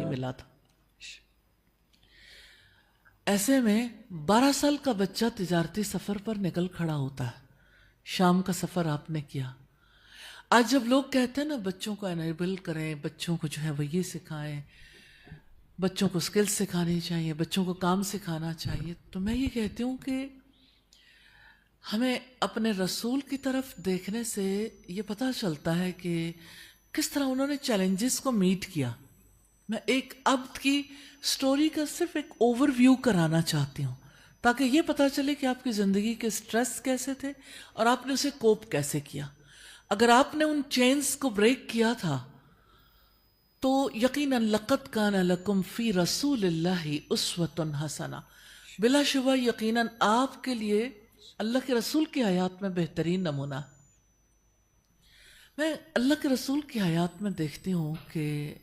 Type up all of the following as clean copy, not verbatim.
ملا تھا. ایسے میں 12 سال کا بچہ تجارتی سفر پر نکل کھڑا ہوتا ہے. شام کا سفر آپ نے کیا. آج جب لوگ کہتے ہیں نا بچوں کو انیبل کریں، بچوں کو جو ہے وہ یہ سکھائیں، بچوں کو سکلز سکھانی چاہیے، بچوں کو کام سکھانا چاہیے، تو میں یہ کہتی ہوں کہ ہمیں اپنے رسول کی طرف دیکھنے سے یہ پتہ چلتا ہے کہ کس طرح انہوں نے چیلنجز کو میٹ کیا. میں ایک عبد کی سٹوری کا صرف ایک اوور ویو کرانا چاہتی ہوں تاکہ یہ پتہ چلے کہ آپ کی زندگی کے سٹریس کیسے تھے اور آپ نے اسے کوپ کیسے کیا. اگر آپ نے ان چینز کو بریک کیا تھا تو یقیناً لقد کان لکم فی رسول اللہ اسوۃ حسنہ، بلا شبہ یقیناً آپ کے لیے اللہ کے رسول کی حیات میں بہترین نمونہ. میں اللہ کے رسول کی حیات میں دیکھتی ہوں کہ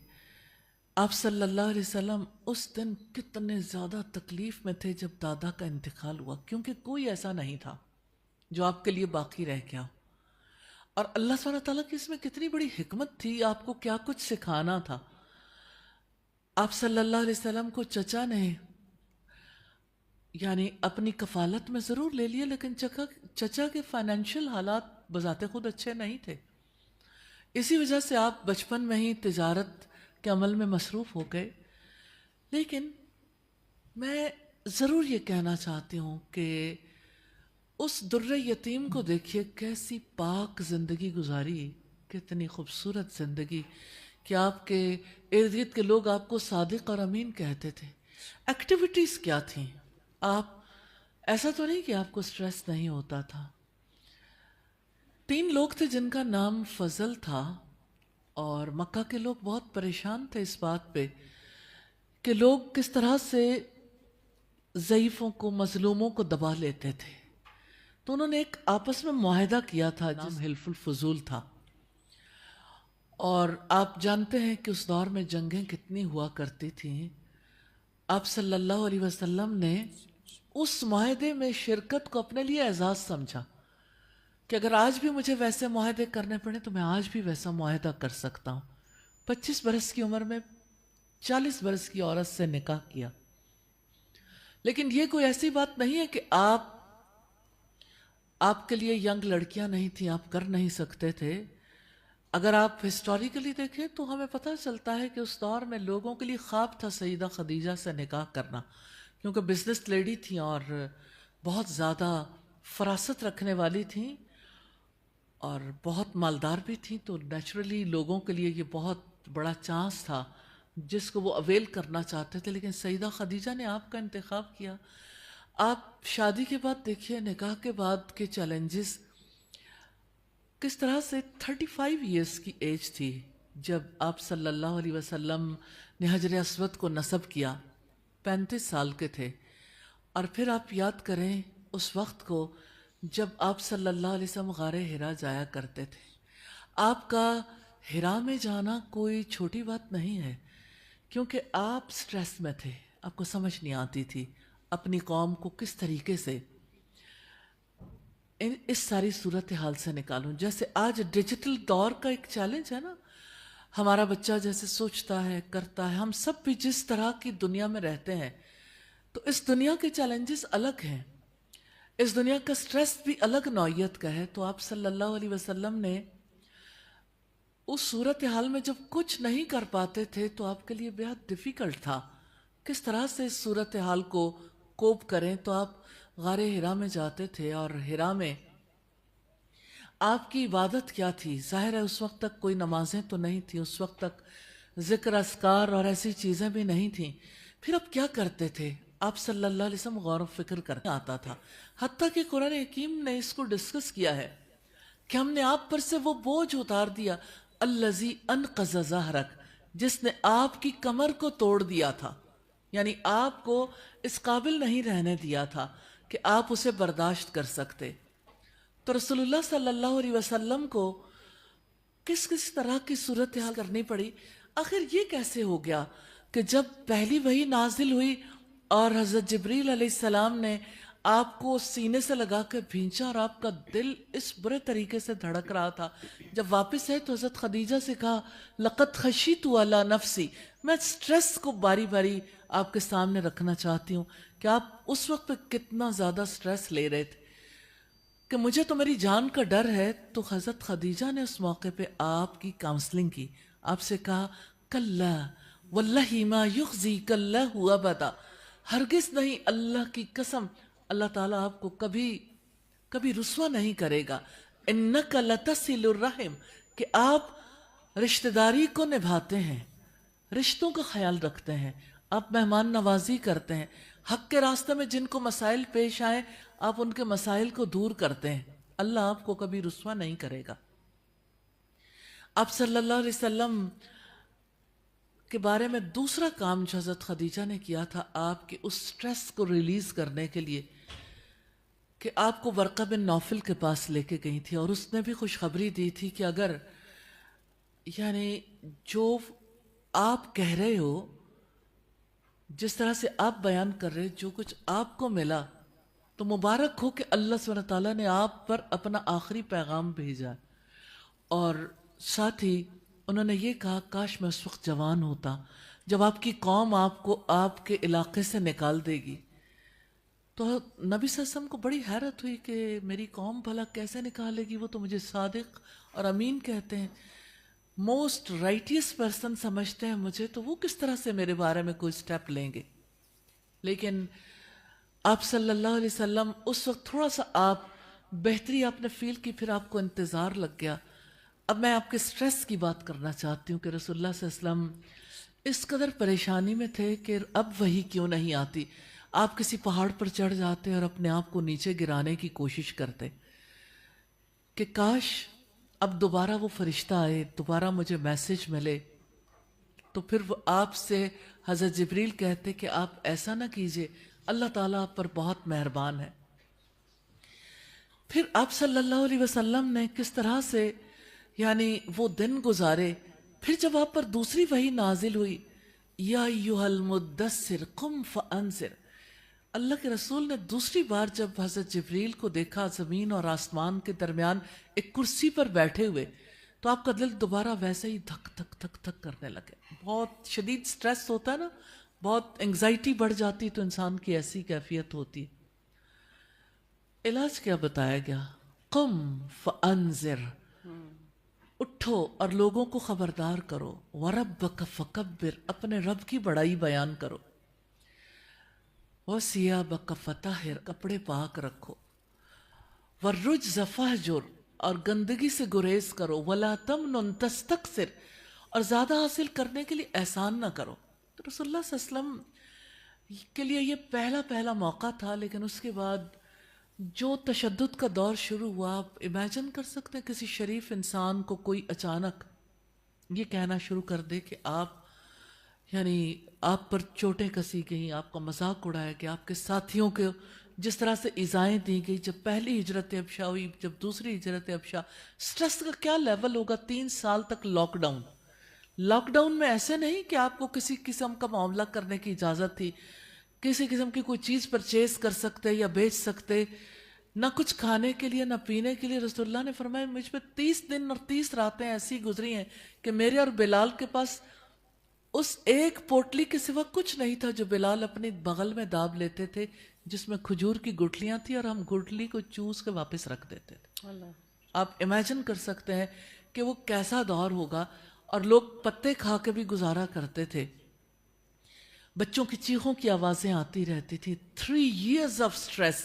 آپ صلی اللہ علیہ وسلم اس دن کتنے زیادہ تکلیف میں تھے جب دادا کا انتقال ہوا، کیونکہ کوئی ایسا نہیں تھا جو آپ کے لیے باقی رہ گیا. اور اللہ سبحانہ تعالیٰ کی اس میں کتنی بڑی حکمت تھی، آپ کو کیا کچھ سکھانا تھا. آپ صلی اللہ علیہ وسلم کو چچا نے یعنی اپنی کفالت میں ضرور لے لیا، لیکن چچا کے فائنینشیل حالات بذات خود اچھے نہیں تھے. اسی وجہ سے آپ بچپن میں ہی تجارت کے عمل میں مصروف ہو گئے. لیکن میں ضرور یہ کہنا چاہتی ہوں کہ اس در یتیم کو دیکھیے کیسی پاک زندگی گزاری، کتنی خوبصورت زندگی کہ آپ کے ارد گرد کے لوگ آپ کو صادق اور امین کہتے تھے. ایکٹیویٹیز کیا تھیں؟ آپ ایسا تو نہیں کہ آپ کو سٹریس نہیں ہوتا تھا. 3 لوگ تھے جن کا نام فضل تھا، اور مکہ کے لوگ بہت پریشان تھے اس بات پہ کہ لوگ کس طرح سے ضعیفوں کو، مظلوموں کو دبا لیتے تھے. تو انہوں نے ایک آپس میں معاہدہ کیا تھا جس حلف الفضول تھا. اور آپ جانتے ہیں کہ اس دور میں جنگیں کتنی ہوا کرتی تھیں. آپ صلی اللہ علیہ وسلم نے اس معاہدے میں شرکت کو اپنے لیے اعزاز سمجھا کہ اگر آج بھی مجھے ویسے معاہدے کرنے پڑے تو میں آج بھی ویسا معاہدہ کر سکتا ہوں. 25 برس کی عمر میں 40 برس کی عورت سے نکاح کیا. لیکن یہ کوئی ایسی بات نہیں ہے کہ آپ کے لیے ینگ لڑکیاں نہیں تھیں، آپ کر نہیں سکتے تھے. اگر آپ ہسٹوریکلی دیکھیں تو ہمیں پتہ چلتا ہے کہ اس دور میں لوگوں کے لیے خواب تھا سیدہ خدیجہ سے نکاح کرنا، کیونکہ بزنس لیڈی تھیں اور بہت زیادہ فراست رکھنے والی تھیں اور بہت مالدار بھی تھیں. تو نیچرلی لوگوں کے لیے یہ بہت بڑا چانس تھا جس کو وہ اویل کرنا چاہتے تھے. لیکن سیدہ خدیجہ نے آپ کا انتخاب کیا. آپ شادی کے بعد دیکھیے، نکاح کے بعد کے چیلنجز کس طرح سے. 35 ایئرس کی ایج تھی جب آپ صلی اللہ علیہ وسلم نے حجر اسود کو نصب کیا. 35 سال کے تھے. اور پھر آپ یاد کریں اس وقت کو جب آپ صلی اللہ علیہ وسلم غار حرا جایا کرتے تھے. آپ کا حرا میں جانا کوئی چھوٹی بات نہیں ہے، کیونکہ آپ سٹریس میں تھے. آپ کو سمجھ نہیں آتی تھی اپنی قوم کو کس طریقے سے اس ساری صورتحال سے نکالوں. جیسے آج ڈیجیٹل دور کا ایک چیلنج ہے نا، ہمارا بچہ جیسے سوچتا ہے، کرتا ہے، ہم سب بھی جس طرح کی دنیا میں رہتے ہیں تو اس دنیا کے چیلنجز الگ ہیں، اس دنیا کا سٹریس بھی الگ نوعیت کا ہے. تو آپ صلی اللہ علیہ وسلم نے اس صورتحال میں جب کچھ نہیں کر پاتے تھے تو آپ کے لیے بہت ڈیفیکلٹ تھا کس طرح سے اس صورتحال کو کوپ کریں. تو آپ غار حرا میں جاتے تھے، اور حرا میں آپ کی عبادت کیا تھی؟ ظاہر ہے اس وقت تک کوئی نمازیں تو نہیں تھیں، اس وقت تک ذکر اذکار اور ایسی چیزیں بھی نہیں تھیں. پھر آپ کیا کرتے تھے؟ آپ صلی اللہ علیہ وسلم غور و فکر کرنے آتا تھا. حتیٰ کہ قرآن حکیم نے اس کو ڈسکس کیا ہے کہ ہم نے آپ پر سے وہ بوجھ اتار دیا، الذی انقض ظہرک، جس نے آپ کی کمر کو توڑ دیا تھا، یعنی آپ کو اس قابل نہیں رہنے دیا تھا کہ آپ اسے برداشت کر سکتے. تو رسول اللہ صلی اللہ علیہ وسلم کو کس کس طرح کی صورتحال کرنی پڑی. آخر یہ کیسے ہو گیا کہ جب پہلی وحی نازل ہوئی اور حضرت جبریل علیہ السلام نے آپ کو سینے سے لگا کے بھینچا اور آپ کا دل اس برے طریقے سے دھڑک رہا تھا. جب واپس آئے تو حضرت خدیجہ سے کہا لقد خشیت علی نفسی، میں سٹریس کو باری باری آپ کے سامنے رکھنا چاہتی ہوں کہ آپ اس وقت پہ کتنا زیادہ سٹریس لے رہے تھے کہ مجھے تو میری جان کا ڈر ہے. تو حضرت خدیجہ نے اس موقع پہ آپ کی کاؤنسلنگ کی، آپ سے کہا کلا واللہ ما یخزیک اللہ ابدا، ہرگز نہیں، اللہ کی قسم اللہ تعالیٰ آپ کو کبھی رسوا نہیں کرے گا. انک لتصل الرحم، کہ آپ رشتہ داری کو نبھاتے ہیں، رشتوں کا خیال رکھتے ہیں، آپ مہمان نوازی کرتے ہیں، حق کے راستے میں جن کو مسائل پیش آئیں آپ ان کے مسائل کو دور کرتے ہیں، اللہ آپ کو کبھی رسوا نہیں کرے گا. آپ صلی اللہ علیہ وسلم کے بارے میں دوسرا کام جو حضرت خدیجہ نے کیا تھا آپ کے اس سٹریس کو ریلیز کرنے کے لیے، کہ آپ کو ورقہ بن نوفل کے پاس لے کے گئی تھی اور اس نے بھی خوشخبری دی تھی کہ اگر یعنی جو آپ کہہ رہے ہو، جس طرح سے آپ بیان کر رہے، جو کچھ آپ کو ملا تو مبارک ہو کہ اللہ سبحانہ تعالیٰ نے آپ پر اپنا آخری پیغام بھیجا. اور ساتھ ہی انہوں نے یہ کہا کاش میں اس وقت جوان ہوتا جب آپ کی قوم آپ کو آپ کے علاقے سے نکال دے گی. تو نبی صلی اللہ علیہ وسلم کو بڑی حیرت ہوئی کہ میری قوم بھلا کیسے نکالے گی، وہ تو مجھے صادق اور امین کہتے ہیں، موسٹ رائٹیس پرسن سمجھتے ہیں مجھے، تو وہ کس طرح سے میرے بارے میں کوئی سٹیپ لیں گے. لیکن آپ صلی اللہ علیہ وسلم اس وقت تھوڑا سا آپ بہتری آپ نے فیل کی، پھر آپ کو انتظار لگ گیا. اب میں آپ کے سٹریس کی بات کرنا چاہتی ہوں کہ رسول اللہ صلی اللہ علیہ وسلم اس قدر پریشانی میں تھے کہ اب وہی کیوں نہیں آتی. آپ کسی پہاڑ پر چڑھ جاتے اور اپنے آپ کو نیچے گرانے کی کوشش کرتے کہ کاش اب دوبارہ وہ فرشتہ آئے، دوبارہ مجھے میسج ملے. تو پھر وہ آپ سے حضرت جبریل کہتے کہ آپ ایسا نہ کیجئے، اللہ تعالیٰ آپ پر بہت مہربان ہے. پھر آپ صلی اللہ علیہ وسلم نے کس طرح سے یعنی وہ دن گزارے. پھر جب آپ پر دوسری وحی نازل ہوئی، یا ایھا المدثر قم فانذر، اللہ کے رسول نے دوسری بار جب حضرت جبریل کو دیکھا زمین اور آسمان کے درمیان ایک کرسی پر بیٹھے ہوئے، تو آپ کا دل دوبارہ ویسے ہی دھک دھک دھک دھک کرنے لگے. بہت شدید سٹریس ہوتا ہے نا، بہت انگزائٹی بڑھ جاتی تو انسان کی ایسی کیفیت ہوتی. علاج کیا بتایا گیا؟ قم فانذر، اٹھو اور لوگوں کو خبردار کرو. وربک فکبر، اپنے رب کی بڑائی بیان کرو. وثیابک فطہر، کپڑے پاک رکھو. والرجز فہجر، اور گندگی سے گریز کرو. ولا تمنن تستکثر، اور زیادہ حاصل کرنے کے لیے احسان نہ کرو. تو رسول اللہ صلی اللہ علیہ وسلم کے لیے یہ پہلا موقع تھا، لیکن اس کے بعد جو تشدد کا دور شروع ہوا، آپ امیجن کر سکتے ہیں کسی شریف انسان کو کوئی اچانک یہ کہنا شروع کر دے کہ آپ یعنی آپ پر چوٹیں کسی گئیں، آپ کا مذاق اڑایا گیا، آپ کے ساتھیوں کے جس طرح سے ایذائیں دی گئی. جب پہلی ہجرت ابشہ ہوئی، جب دوسری ہجرت ابشہ، سٹریس کا کیا لیول ہوگا. 3 سال تک لاک ڈاؤن میں ایسے نہیں کہ آپ کو کسی قسم کا معاملہ کرنے کی اجازت تھی، کسی قسم کی کوئی چیز پرچیز کر سکتے یا بیچ سکتے، نہ کچھ کھانے کے لیے نہ پینے کے لیے. رسول اللہ نے فرمایا مجھ پہ 30 دن اور 30 راتیں ایسی گزری ہیں کہ میرے اور بلال کے پاس اس ایک پوٹلی کے سوا کچھ نہیں تھا جو بلال اپنی بغل میں داب لیتے تھے، جس میں کھجور کی گٹھلیاں تھیں، اور ہم گٹھلی کو چوس کے واپس رکھ دیتے تھے. آپ امیجن کر سکتے ہیں کہ وہ کیسا دور ہوگا. اور لوگ پتے کھا کے بھی گزارا کرتے تھے. بچوں کی چیخوں کی آوازیں آتی رہتی تھی. 3 years of stress.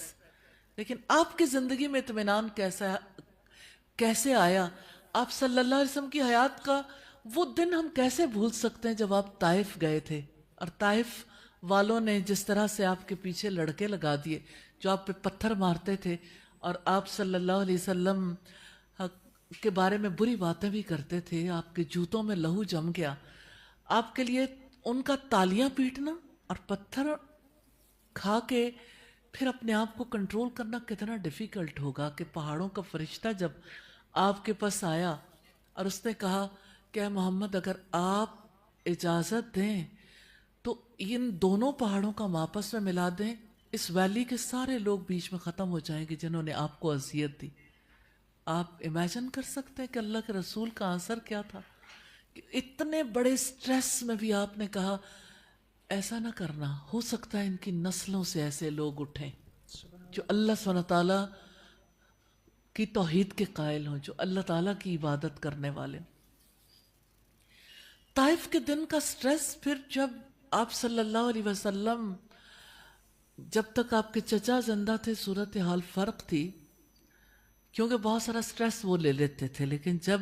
لیکن آپ کی زندگی میں اطمینان کیسے آیا؟ آپ صلی اللہ علیہ وسلم کی حیات کا وہ دن ہم کیسے بھول سکتے ہیں جب آپ طائف گئے تھے، اور طائف والوں نے جس طرح سے آپ کے پیچھے لڑکے لگا دیے جو آپ پہ پتھر مارتے تھے، اور آپ صلی اللہ علیہ وسلم کے بارے میں بری باتیں بھی کرتے تھے. آپ کے جوتوں میں لہو جم گیا. آپ کے لیے ان کا تالیاں پیٹنا اور پتھر کھا کے پھر اپنے آپ کو کنٹرول کرنا کتنا ڈیفیکلٹ ہوگا. کہ پہاڑوں کا فرشتہ جب آپ کے پاس آیا اور اس نے کہا کہ اے محمد اگر آپ اجازت دیں تو ان دونوں پہاڑوں کا آپس میں ملا دیں اس ویلی کے سارے لوگ بیچ میں ختم ہو جائیں گے جنہوں نے آپ کو اذیت دی. آپ امیجن کر سکتے ہیں کہ اللہ کے رسول کا آنسر کیا تھا کہ اتنے بڑے سٹریس میں بھی آپ نے کہا ایسا نہ کرنا, ہو سکتا ہے ان کی نسلوں سے ایسے لوگ اٹھیں جو اللہ سبحانہ تعالیٰ کی توحید کے قائل ہوں, جو اللہ تعالیٰ کی عبادت کرنے والے. طائف کے دن کا سٹریس پھر جب آپ صلی اللہ علیہ وسلم, جب تک آپ کے چچا زندہ تھے صورتحال فرق تھی کیونکہ بہت سارا سٹریس وہ لے لیتے تھے, لیکن جب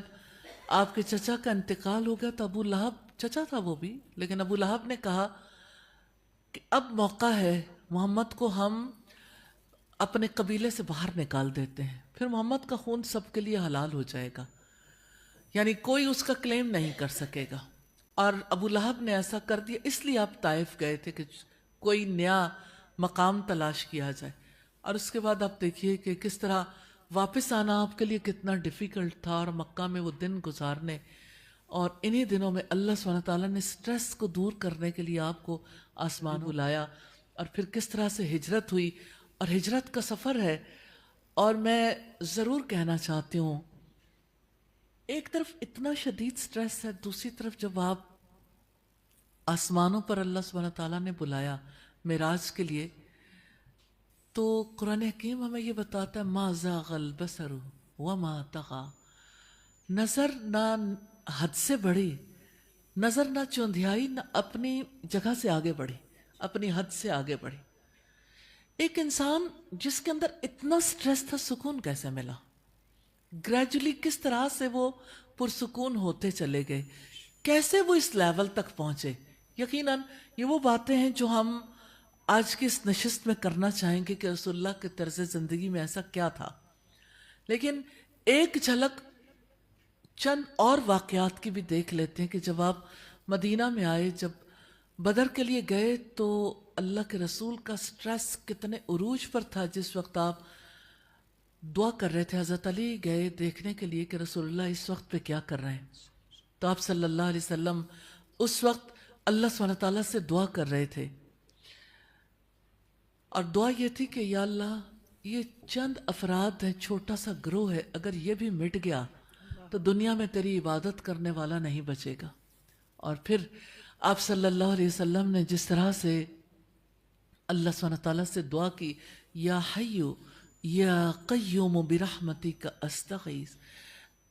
آپ کے چچا کا انتقال ہو گیا تو ابو لہب, چچا تھا وہ بھی, لیکن ابو لہب نے کہا کہ اب موقع ہے, محمد کو ہم اپنے قبیلے سے باہر نکال دیتے ہیں, پھر محمد کا خون سب کے لیے حلال ہو جائے گا, یعنی کوئی اس کا کلیم نہیں کر سکے گا. اور ابو لہب نے ایسا کر دیا, اس لیے آپ طائف گئے تھے کہ کوئی نیا مقام تلاش کیا جائے. اور اس کے بعد آپ دیکھیے کہ کس طرح واپس آنا آپ کے لیے کتنا ڈیفیکلٹ تھا, اور مکہ میں وہ دن گزارنے, اور انہی دنوں میں اللہ سبحانہ تعالیٰ نے سٹریس کو دور کرنے کے لیے آپ کو آسمان بلایا, اور پھر کس طرح سے ہجرت ہوئی, اور ہجرت کا سفر ہے. اور میں ضرور کہنا چاہتی ہوں, ایک طرف اتنا شدید سٹریس ہے, دوسری طرف جب آپ آسمانوں پر اللہ سبحانہ تعالیٰ نے بلایا معراج کے لیے, تو قرآن حکیم ہمیں یہ بتاتا ہے ما زاغ البصر وما طغی, نظر نہ حد سے بڑھی, نظر نہ چوندھیائی, نہ اپنی جگہ سے آگے بڑھی, اپنی حد سے آگے بڑھی. ایک انسان جس کے اندر اتنا سٹریس تھا, سکون کیسے ملا؟ گریجولی کس طرح سے وہ پرسکون ہوتے چلے گئے, کیسے وہ اس لیول تک پہنچے؟ یقیناً یہ وہ باتیں ہیں جو ہم آج کی اس نشست میں کرنا چاہیں گے کہ رسول اللہ کے طرز زندگی میں ایسا کیا تھا. لیکن ایک جھلک چند اور واقعات کی بھی دیکھ لیتے ہیں کہ جب آپ مدینہ میں آئے, جب بدر کے لیے گئے, تو اللہ کے رسول کا سٹریس کتنے عروج پر تھا. جس وقت آپ دعا کر رہے تھے, حضرت علی گئے دیکھنے کے لیے کہ رسول اللہ اس وقت پہ کیا کر رہے ہیں, تو آپ صلی اللہ علیہ وسلم اس وقت اللہ سبحانہ تعالیٰ سے دعا کر رہے تھے, اور دعا یہ تھی کہ یا اللہ یہ چند افراد ہیں, چھوٹا سا گروہ ہے, اگر یہ بھی مٹ گیا تو دنیا میں تیری عبادت کرنے والا نہیں بچے گا. اور پھر آپ صلی اللہ علیہ وسلم نے جس طرح سے اللہ سبحانہ تعالیٰ سے دعا کی, یا حیو یا قیوم برحمتک استغیث,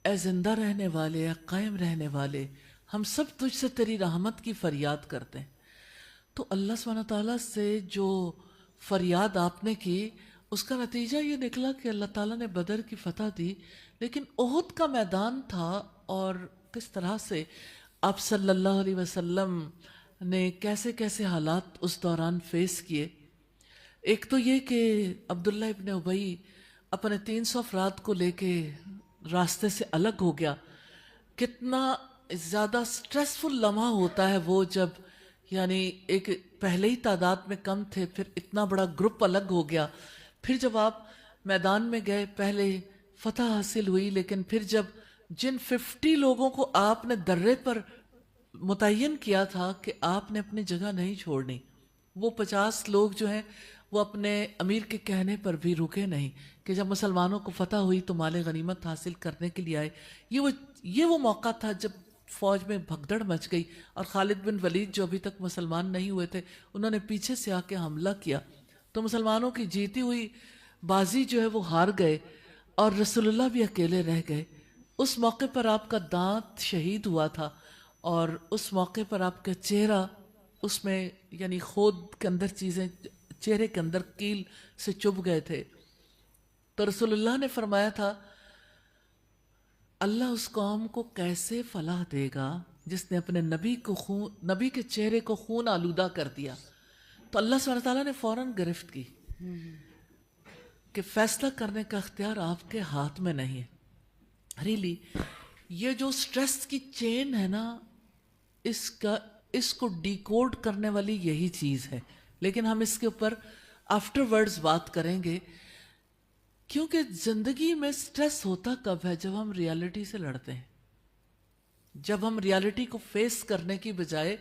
اے زندہ رہنے والے, اے قائم رہنے والے, ہم سب تجھ سے تیری رحمت کی فریاد کرتے ہیں. تو اللہ سبحانہ تعالیٰ سے جو فریاد آپ نے کی, اس کا نتیجہ یہ نکلا کہ اللہ تعالیٰ نے بدر کی فتح دی, لیکن احد کا میدان تھا, اور کس طرح سے آپ صلی اللہ علیہ وسلم نے کیسے کیسے حالات اس دوران فیس کیے. ایک تو یہ کہ عبداللہ ابن ابی اپنے 300 افراد کو لے کے راستے سے الگ ہو گیا. کتنا زیادہ سٹریسفل لمحہ ہوتا ہے وہ, جب یعنی ایک پہلے ہی تعداد میں کم تھے, پھر اتنا بڑا گروپ الگ ہو گیا. پھر جب آپ میدان میں گئے, پہلے فتح حاصل ہوئی, لیکن پھر جب جن 50 لوگوں کو آپ نے درے پر متعین کیا تھا کہ آپ نے اپنی جگہ نہیں چھوڑنی, وہ 50 لوگ جو ہیں وہ اپنے امیر کے کہنے پر بھی رکے نہیں کہ جب مسلمانوں کو فتح ہوئی تو مال غنیمت حاصل کرنے کے لیے آئے. یہ وہ موقع تھا جب فوج میں بھگدڑ مچ گئی, اور خالد بن ولید جو ابھی تک مسلمان نہیں ہوئے تھے, انہوں نے پیچھے سے آ کے حملہ کیا, تو مسلمانوں کی جیتی ہوئی بازی جو ہے وہ ہار گئے, اور رسول اللہ بھی اکیلے رہ گئے. اس موقع پر آپ کا دانت شہید ہوا تھا, اور اس موقع پر آپ کا چہرہ اس میں یعنی خود کے اندر چیزیں چہرے کے اندر کیل سے چبھ گئے تھے. تو رسول اللہ نے فرمایا تھا اللہ اس قوم کو کیسے فلاح دے گا جس نے اپنے نبی کے چہرے کو خون آلودہ کر دیا. تو اللہ سبحانہ تعالیٰ نے فوراً گرفت کی کہ فیصلہ کرنے کا اختیار آپ کے ہاتھ میں نہیں ہے. ریلی یہ جو سٹریس کی چین ہے نا, اس کو ڈیکوڈ کرنے والی یہی چیز ہے, لیکن ہم اس کے اوپر آفٹر ورڈز بات کریں گے, کیونکہ زندگی میں سٹریس ہوتا کب ہے؟ جب ہم ریالٹی سے لڑتے ہیں, جب ہم ریالٹی کو فیس کرنے کی بجائے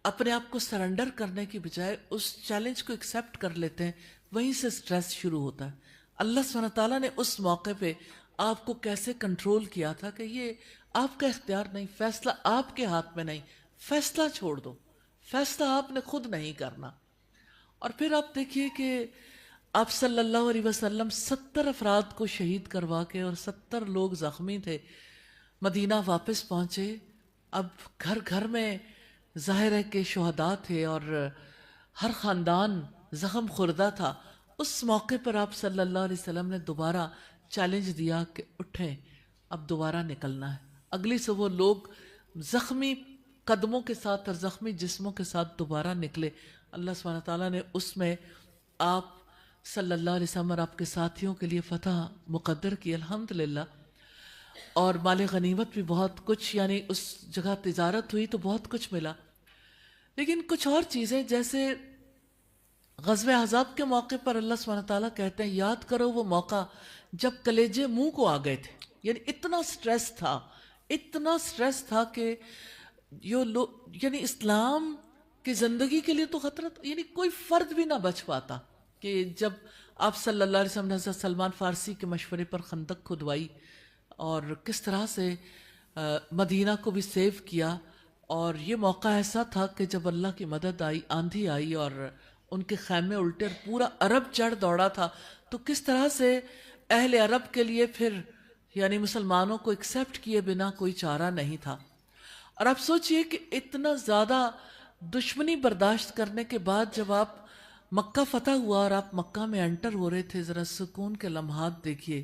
اپنے آپ کو سرنڈر کرنے کی بجائے اس چیلنج کو ایکسیپٹ کر لیتے ہیں، وہیں سے سٹریس شروع ہوتا ہے۔ اللہ سبحانہ تعالیٰ نے اس موقع پہ آپ کو کیسے کنٹرول کیا تھا کہ یہ آپ کا اختیار نہیں، فیصلہ آپ کے ہاتھ میں نہیں، فیصلہ چھوڑ دو، فیصلہ آپ نے خود نہیں کرنا۔ اور پھر آپ دیکھیے کہ آپ صلی اللہ علیہ وسلم 70 افراد کو شہید کروا کے، اور 70 لوگ زخمی تھے، مدینہ واپس پہنچے۔ اب گھر گھر میں ظاہر ہے کہ شہداء تھے اور ہر خاندان زخم خوردہ تھا۔ اس موقع پر آپ صلی اللہ علیہ وسلم نے دوبارہ چیلنج دیا کہ اٹھیں، اب دوبارہ نکلنا ہے۔ اگلی صبح لوگ زخمی قدموں کے ساتھ اور زخمی جسموں کے ساتھ دوبارہ نکلے۔ اللہ سبحانہ تعالیٰ نے اس میں آپ صلی اللہ علیہ وسلم اور آپ کے ساتھیوں کے لیے فتح مقدر کی، الحمدللہ۔ اور مال غنیمت بھی بہت کچھ، یعنی اس جگہ تجارت ہوئی تو بہت کچھ ملا۔ لیکن کچھ اور چیزیں، جیسے غزوہ احزاب کے موقع پر اللہ سبحانہ تعالیٰ کہتے ہیں یاد کرو وہ موقع جب کلیجے منہ کو آ گئے تھے، یعنی اتنا سٹریس تھا، اتنا سٹریس تھا کہ یعنی اسلام کی زندگی کے لیے تو خطرہ تھا، یعنی کوئی فرد بھی نہ بچ پاتا۔ کہ جب آپ صلی اللہ علیہ وسلم نے حضرت سلمان فارسی کے مشورے پر خندق کھدوائی اور کس طرح سے مدینہ کو بھی سیو کیا، اور یہ موقع ایسا تھا کہ جب اللہ کی مدد آئی، آندھی آئی اور ان کے خیمے الٹے اور پورا عرب چڑھ دوڑا تھا، تو کس طرح سے اہل عرب کے لیے پھر یعنی مسلمانوں کو ایکسیپٹ کیے بنا کوئی چارہ نہیں تھا۔ اور آپ سوچئے کہ اتنا زیادہ دشمنی برداشت کرنے کے بعد جب آپ مکہ فتح ہوا اور آپ مکہ میں انٹر ہو رہے تھے، ذرا سکون کے لمحات دیکھیے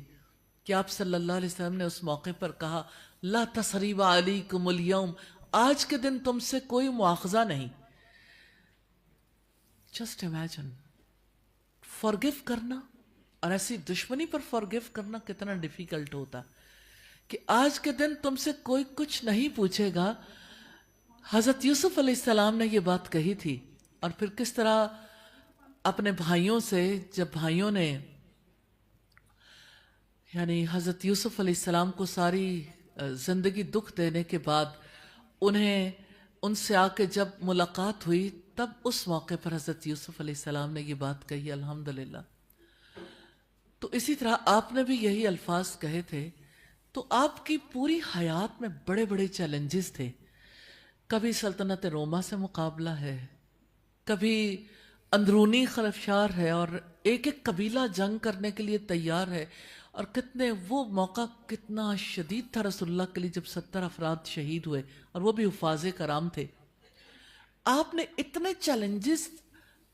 کہ آپ صلی اللہ علیہ وسلم نے اس موقع پر کہا لا تثریب علیکم اليوم، آج کے دن تم سے کوئی مواخذہ نہیں۔ جسٹ امیجن، فارگیو کرنا، اور ایسی دشمنی پر فارگیو کرنا کتنا ڈیفیکلٹ ہوتا کہ آج کے دن تم سے کوئی کچھ نہیں پوچھے گا۔ حضرت یوسف علیہ السلام نے یہ بات کہی تھی، اور پھر کس طرح اپنے بھائیوں سے، جب بھائیوں نے یعنی حضرت یوسف علیہ السلام کو ساری زندگی دکھ دینے کے بعد انہیں ان سے آ کے جب ملاقات ہوئی، تب اس موقع پر حضرت یوسف علیہ السلام نے یہ بات کہی، الحمدللہ۔ تو اسی طرح آپ نے بھی یہی الفاظ کہے تھے۔ تو آپ کی پوری حیات میں بڑے بڑے چیلنجز تھے، کبھی سلطنت روما سے مقابلہ ہے، کبھی اندرونی خلفشار ہے، اور ایک ایک قبیلہ جنگ کرنے کے لیے تیار ہے، اور کتنے وہ موقع کتنا شدید تھا رسول اللہ کے لیے جب 70 افراد شہید ہوئے، اور وہ بھی حفاظ کرام تھے۔ آپ نے اتنے چیلنجز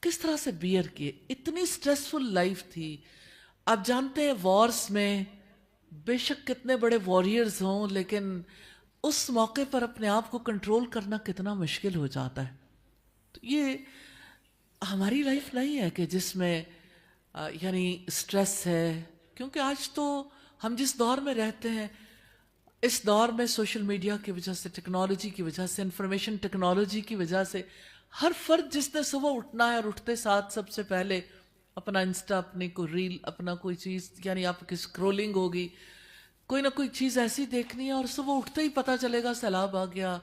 کس طرح سے بیئر کیے؟ اتنی سٹریسفل لائف تھی۔ آپ جانتے ہیں وارز میں بے شک کتنے بڑے واریئرز ہوں، لیکن اس موقع پر اپنے آپ کو کنٹرول کرنا کتنا مشکل ہو جاتا ہے۔ تو یہ ہماری لائف نہیں ہے کہ جس میں یعنی سٹریس ہے، کیونکہ آج تو ہم جس دور میں رہتے ہیں، اس دور میں سوشل میڈیا کی وجہ سے، ٹیکنالوجی کی وجہ سے، انفارمیشن ٹیکنالوجی کی وجہ سے، ہر فرد جس نے صبح اٹھنا ہے اور اٹھتے ساتھ سب سے پہلے اپنا انسٹا، اپنی کوئی ریل، اپنا کوئی چیز، یعنی آپ کی اسکرولنگ ہوگی، کوئی نہ کوئی چیز ایسی دیکھنی ہے، اور صبح اٹھتے ہی پتہ چلے گا سیلاب آ گیا،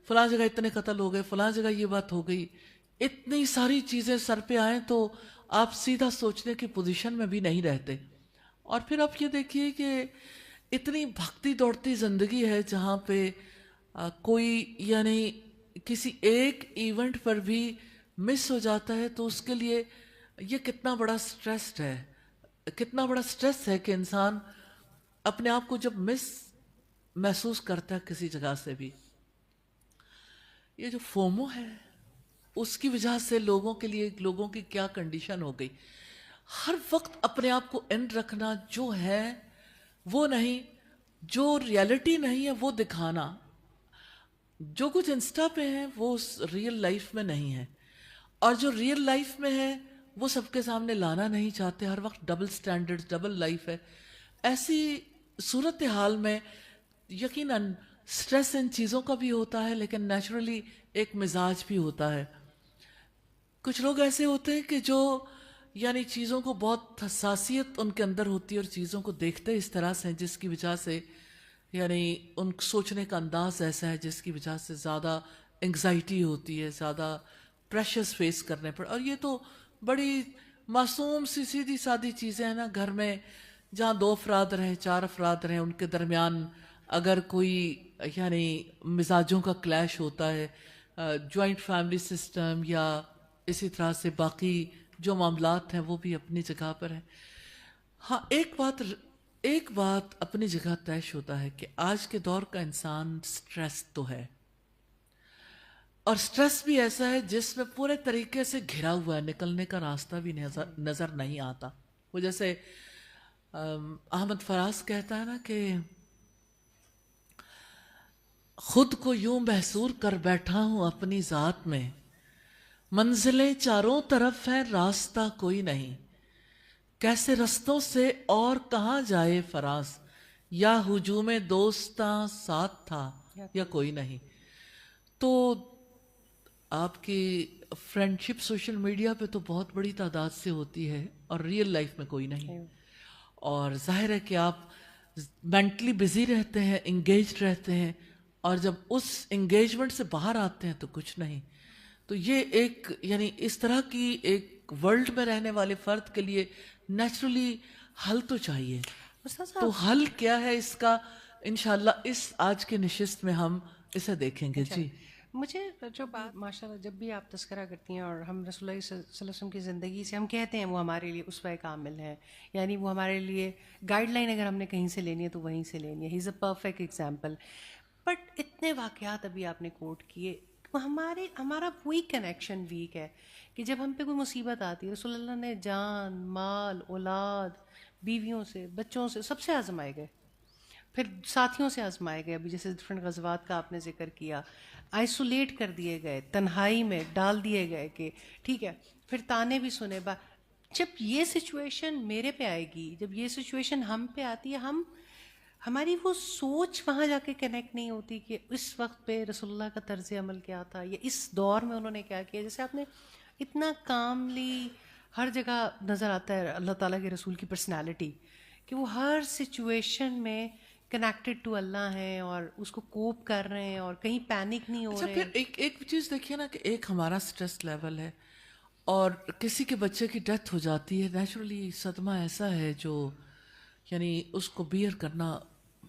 فلاں جگہ اتنے قتل ہو گئے، فلاں جگہ یہ بات ہو گئی۔ اتنی ساری چیزیں سر پہ آئیں تو آپ سیدھا سوچنے کی پوزیشن میں بھی نہیں رہتے۔ اور پھر آپ یہ دیکھیے کہ اتنی بھگتی دوڑتی زندگی ہے جہاں پہ کوئی یعنی کسی ایک ایونٹ پر بھی مس ہو جاتا ہے تو اس کے لیے یہ کتنا بڑا سٹریسڈ ہے، کتنا بڑا سٹریس ہے کہ انسان اپنے آپ کو جب مس محسوس کرتا ہے کسی جگہ سے بھی۔ یہ جو فومو ہے اس کی وجہ سے لوگوں کے لیے، لوگوں کی کیا کنڈیشن ہو گئی، ہر وقت اپنے آپ کو اینڈ رکھنا، جو ہے وہ نہیں، جو ریالٹی نہیں ہے وہ دکھانا، جو کچھ انسٹا پہ ہے وہ ریئل لائف میں نہیں ہے، اور جو ریئل لائف میں ہے وہ سب کے سامنے لانا نہیں چاہتے، ہر وقت ڈبل سٹینڈرڈ، ڈبل لائف ہے۔ ایسی صورتحال میں یقیناً سٹریس ان چیزوں کا بھی ہوتا ہے، لیکن نیچرلی ایک مزاج بھی ہوتا ہے۔ کچھ لوگ ایسے ہوتے ہیں کہ جو یعنی چیزوں کو بہت حساسیت ان کے اندر ہوتی ہے، اور چیزوں کو دیکھتے اس طرح سے جس کی وجہ سے یعنی ان سوچنے کا انداز ایسا ہے جس کی وجہ سے زیادہ انگزائٹی ہوتی ہے, زیادہ پریشرز فیس کرنے پڑ, اور یہ تو بڑی معصوم سی سیدھی سادی چیزیں ہیں نا. گھر میں جہاں 2 افراد رہیں, 4 افراد رہیں, ان کے درمیان اگر کوئی یعنی مزاجوں کا کلیش ہوتا ہے, جوائنٹ فیملی سسٹم یا اسی طرح سے باقی جو معاملات ہیں وہ بھی اپنی جگہ پر ہیں. ہاں ایک بات اپنی جگہ طے شدہ ہے کہ آج کے دور کا انسان سٹریس تو ہے, اور سٹریس بھی ایسا ہے جس میں پورے طریقے سے گھرا ہوا ہے, نکلنے کا راستہ بھی نظر نہیں آتا. وہ جیسے احمد فراز کہتا ہے نا کہ خود کو یوں محصور کر بیٹھا ہوں اپنی ذات میں, منزلیں چاروں طرف ہیں راستہ کوئی نہیں, کیسے رستوں سے اور کہاں جائے فراز, یا ہجوم دوستاں ساتھ تھا یا کوئی نہیں. تو آپ کی فرینڈ شپ سوشل میڈیا پہ تو بہت بڑی تعداد سے ہوتی ہے اور ریئل لائف میں کوئی نہیں, اور ظاہر ہے کہ آپ مینٹلی بزی رہتے ہیں, انگیجڈ رہتے ہیں, اور جب اس انگیجمنٹ سے باہر آتے ہیں تو کچھ نہیں. تو یہ ایک یعنی اس طرح کی ایک ورلڈ میں رہنے والے فرد کے لیے نیچرلی حل تو چاہیے. تو حل کیا ہے اس کا, انشاءاللہ اس آج کے نشست میں ہم اسے دیکھیں گے. جی مجھے جو بات ماشاء اللہ جب بھی آپ تذکرہ کرتی ہیں اور ہم رسول اللہ صلی اللہ علیہ وسلم کی زندگی سے ہم کہتے ہیں وہ ہمارے لیے اسوہ کامل ہے, یعنی وہ ہمارے لیے گائیڈ لائن اگر ہم نے کہیں سے لینی ہے تو وہیں سے لینی ہے. ہی از اے پرفیکٹ ایگزامپل. بٹ اتنے واقعات ابھی آپ نے کوٹ کیے, ہمارا وہی کنیکشن ویک ہے کہ جب ہم پہ کوئی مصیبت آتی ہے, رسول اللہ نے جان, مال, اولاد, بیویوں سے, بچوں سے, سب سے آزمائے گئے, پھر ساتھیوں سے آزمائے گئے. ابھی جیسے ڈفرینٹ غزوات کا آپ نے ذکر کیا, آئسولیٹ کر دیے گئے, تنہائی میں ڈال دیے گئے کہ ٹھیک ہے, پھر تانے بھی سنے. جب یہ سچویشن میرے پہ آئے گی, جب یہ سچویشن ہم پہ آتی ہے, ہماری وہ سوچ وہاں جا کے کنیکٹ نہیں ہوتی کہ اس وقت پہ رسول اللہ کا طرز عمل کیا تھا یا اس دور میں انہوں نے کیا کیا. جیسے آپ نے اتنا کاملی ہر جگہ نظر آتا ہے اللہ تعالیٰ کے رسول کی پرسنالٹی کہ وہ ہر سچویشن میں کنیکٹڈ ٹو اللہ ہیں اور اس کو کوپ کر رہے ہیں اور کہیں پینک نہیں ہو اچھا. رہے. پھر ایک چیز دیکھیے نا کہ ایک ہمارا سٹریس لیول ہے اور کسی کے بچے کی ڈیتھ ہو جاتی ہے, نیچرلی صدمہ ایسا ہے جو یعنی اس کو بیئر کرنا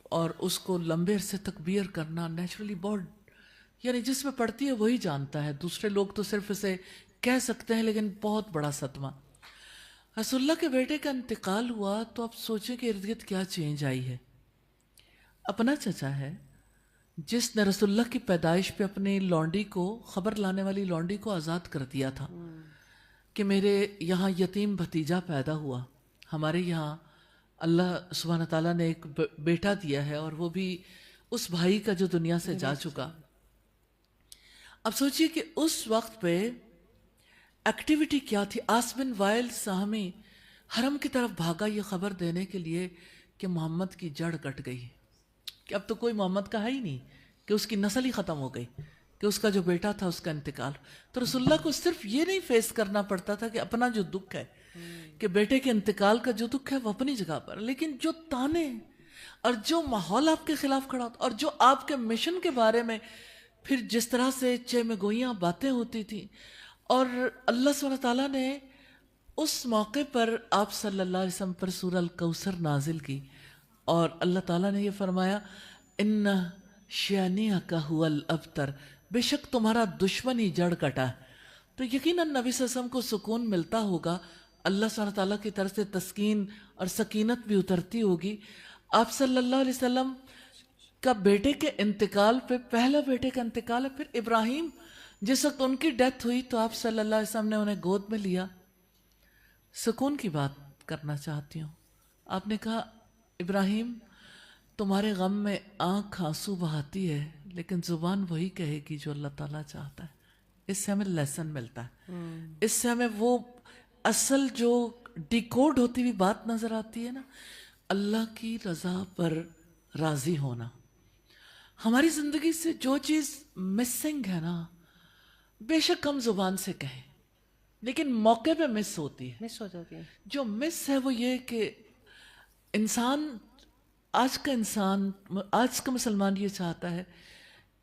اور اس کو لمبے عرصے تک بیئر کرنا نیچرلی بہت یعنی جس میں پڑتی ہے وہی جانتا ہے, دوسرے لوگ تو صرف اسے کہہ سکتے ہیں, لیکن بہت بڑا صدمہ. رسول اللہ کے بیٹے کا انتقال ہوا تو آپ سوچیں کہ ارد گرد کیا چینج آئی ہے. اپنا چچا ہے جس نے رسول اللہ کی پیدائش پہ اپنی لونڈی کو, خبر لانے والی لونڈی کو آزاد کر دیا تھا کہ میرے یہاں یتیم بھتیجا پیدا ہوا. ہمارے یہاں اللہ سبحانہ تعالیٰ نے ایک بیٹا دیا ہے اور وہ بھی اس بھائی کا جو دنیا سے جا چکا. اب سوچئے کہ اس وقت پہ ایکٹیویٹی کیا تھی. عاص بن وائل سہمی حرم کی طرف بھاگا یہ خبر دینے کے لیے کہ محمد کی جڑ کٹ گئی, کہ اب تو کوئی محمد کا ہے ہی نہیں, کہ اس کی نسل ہی ختم ہو گئی, کہ اس کا جو بیٹا تھا اس کا انتقال. تو رسول اللہ کو صرف یہ نہیں فیس کرنا پڑتا تھا کہ اپنا جو دکھ ہے کہ بیٹے کے انتقال کا جو دکھ ہے وہ اپنی جگہ پر, لیکن جو تانے اور جو ماحول آپ کے خلاف کھڑا ہوتا اور جو آپ کے مشن کے بارے میں پھر جس طرح سے چہ میں گوئیاں باتیں ہوتی تھیں, اور اللہ سبحانہ تعالیٰ نے اس موقع پر آپ صلی اللہ علیہ وسلم پر سورہ الکوثر نازل کی اور اللہ تعالیٰ نے یہ فرمایا ان شانئک ھو الابتر, بے شک تمہارا دشمن ہی جڑ کٹا ہے. تو یقیناً نبی صلی اللہ علیہ وسلم کو سکون ملتا ہوگا, اللہ سبحانہ تعالیٰ کی طرف سے تسکین اور سکینت بھی اترتی ہوگی. آپ صلی اللہ علیہ وسلم کا بیٹے کے انتقال پہ, پہلا بیٹے کا انتقال ہے, پھر ابراہیم جس وقت ان کی ڈیتھ ہوئی تو آپ صلی اللہ علیہ وسلم نے انہیں گود میں لیا. سکون کی بات کرنا چاہتی ہوں. آپ نے کہا ابراہیم تمہارے غم میں آنکھ آنسو بہاتی ہے لیکن زبان وہی کہے گی جو اللہ تعالیٰ چاہتا ہے. اس سے ہمیں لیسن ملتا ہے, اس سے ہمیں وہ اصل جو ڈیکوڈ ہوتی ہوئی بات نظر آتی ہے نا, اللہ کی رضا پر راضی ہونا. ہماری زندگی سے جو چیز مسنگ ہے نا, بے شک ہم زبان سے کہیں لیکن موقع پہ مس ہوتی ہے. مس ہو جاتی ہے. جو مس ہے وہ یہ کہ انسان, آج کا مسلمان یہ چاہتا ہے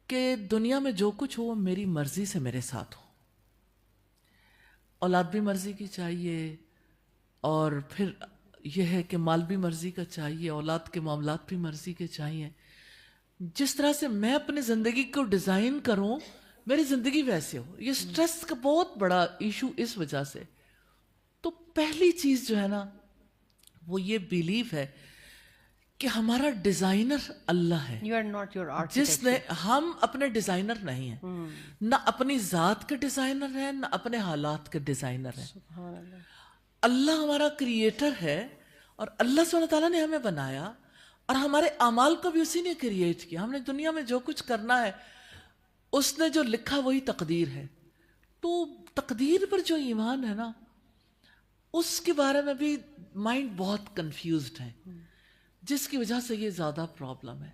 کہ دنیا میں جو کچھ ہو وہ میری مرضی سے میرے ساتھ ہو. اولاد بھی مرضی کی چاہیے, اور پھر یہ ہے کہ مال بھی مرضی کا چاہیے, اولاد کے معاملات بھی مرضی کے چاہیے. جس طرح سے میں اپنی زندگی کو ڈیزائن کروں میری زندگی ویسے ہو. یہ سٹریس کا بہت بڑا ایشو اس وجہ سے. تو پہلی چیز جو ہے نا وہ یہ بیلیف ہے کہ ہمارا ڈیزائنر اللہ ہے, You are not your جس architect. نے, ہم اپنے ڈیزائنر نہیں ہیں, نہ اپنی ذات کے ڈیزائنر ہیں نہ اپنے حالات کے ڈیزائنر ہیں. سبحان اللہ. اللہ ہمارا کریٹر ہے, اور اللہ سبحانہ تعالیٰ نے ہمیں بنایا, اور ہمارے اعمال کو بھی اسی نے کریٹ کیا. ہم نے دنیا میں جو کچھ کرنا ہے اس نے جو لکھا وہی تقدیر ہے. تو تقدیر پر جو ایمان ہے نا اس کے بارے میں بھی مائنڈ بہت کنفیوزڈ ہے, جس کی وجہ سے یہ زیادہ پرابلم ہے.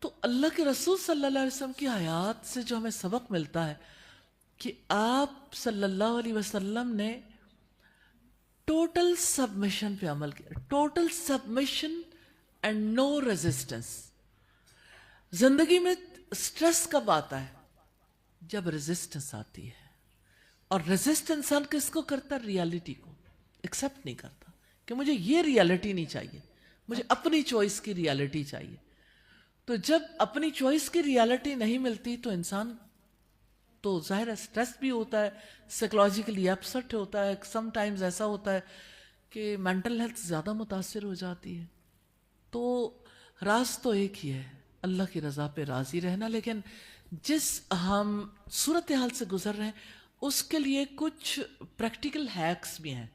تو اللہ کے رسول صلی اللہ علیہ وسلم کی حیات سے جو ہمیں سبق ملتا ہے کہ آپ صلی اللہ علیہ وسلم نے ٹوٹل سبمیشن پہ عمل کیا. Total submission and no resistance. زندگی میں سٹریس کب آتا ہے؟ جب ریزسٹنس آتی ہے. اور ریزسٹ انسان کس کو کرتا ہے؟ ریالٹی کو ایکسیپٹ نہیں کرتا کہ مجھے یہ ریالٹی نہیں چاہیے, مجھے اپنی چوائس کی ریالٹی چاہیے. تو جب اپنی چوائس کی ریالٹی نہیں ملتی تو انسان تو ظاہر ہے اسٹریس بھی ہوتا ہے, سائیکولوجیکلی اپسٹ ہوتا ہے, سم ٹائمز ایسا ہوتا ہے کہ مینٹل ہیلتھ زیادہ متاثر ہو جاتی ہے. تو راز تو ایک ہی ہے, اللہ کی رضا پہ راضی رہنا. لیکن جس ہم صورتحال سے گزر رہے ہیں اس کے لیے کچھ پریکٹیکل ہیکس بھی ہیں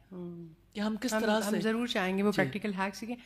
کہ ہم کس طرح سے ہم ضرور چاہیں گے وہ پریکٹیکل ہیک سیکھیں.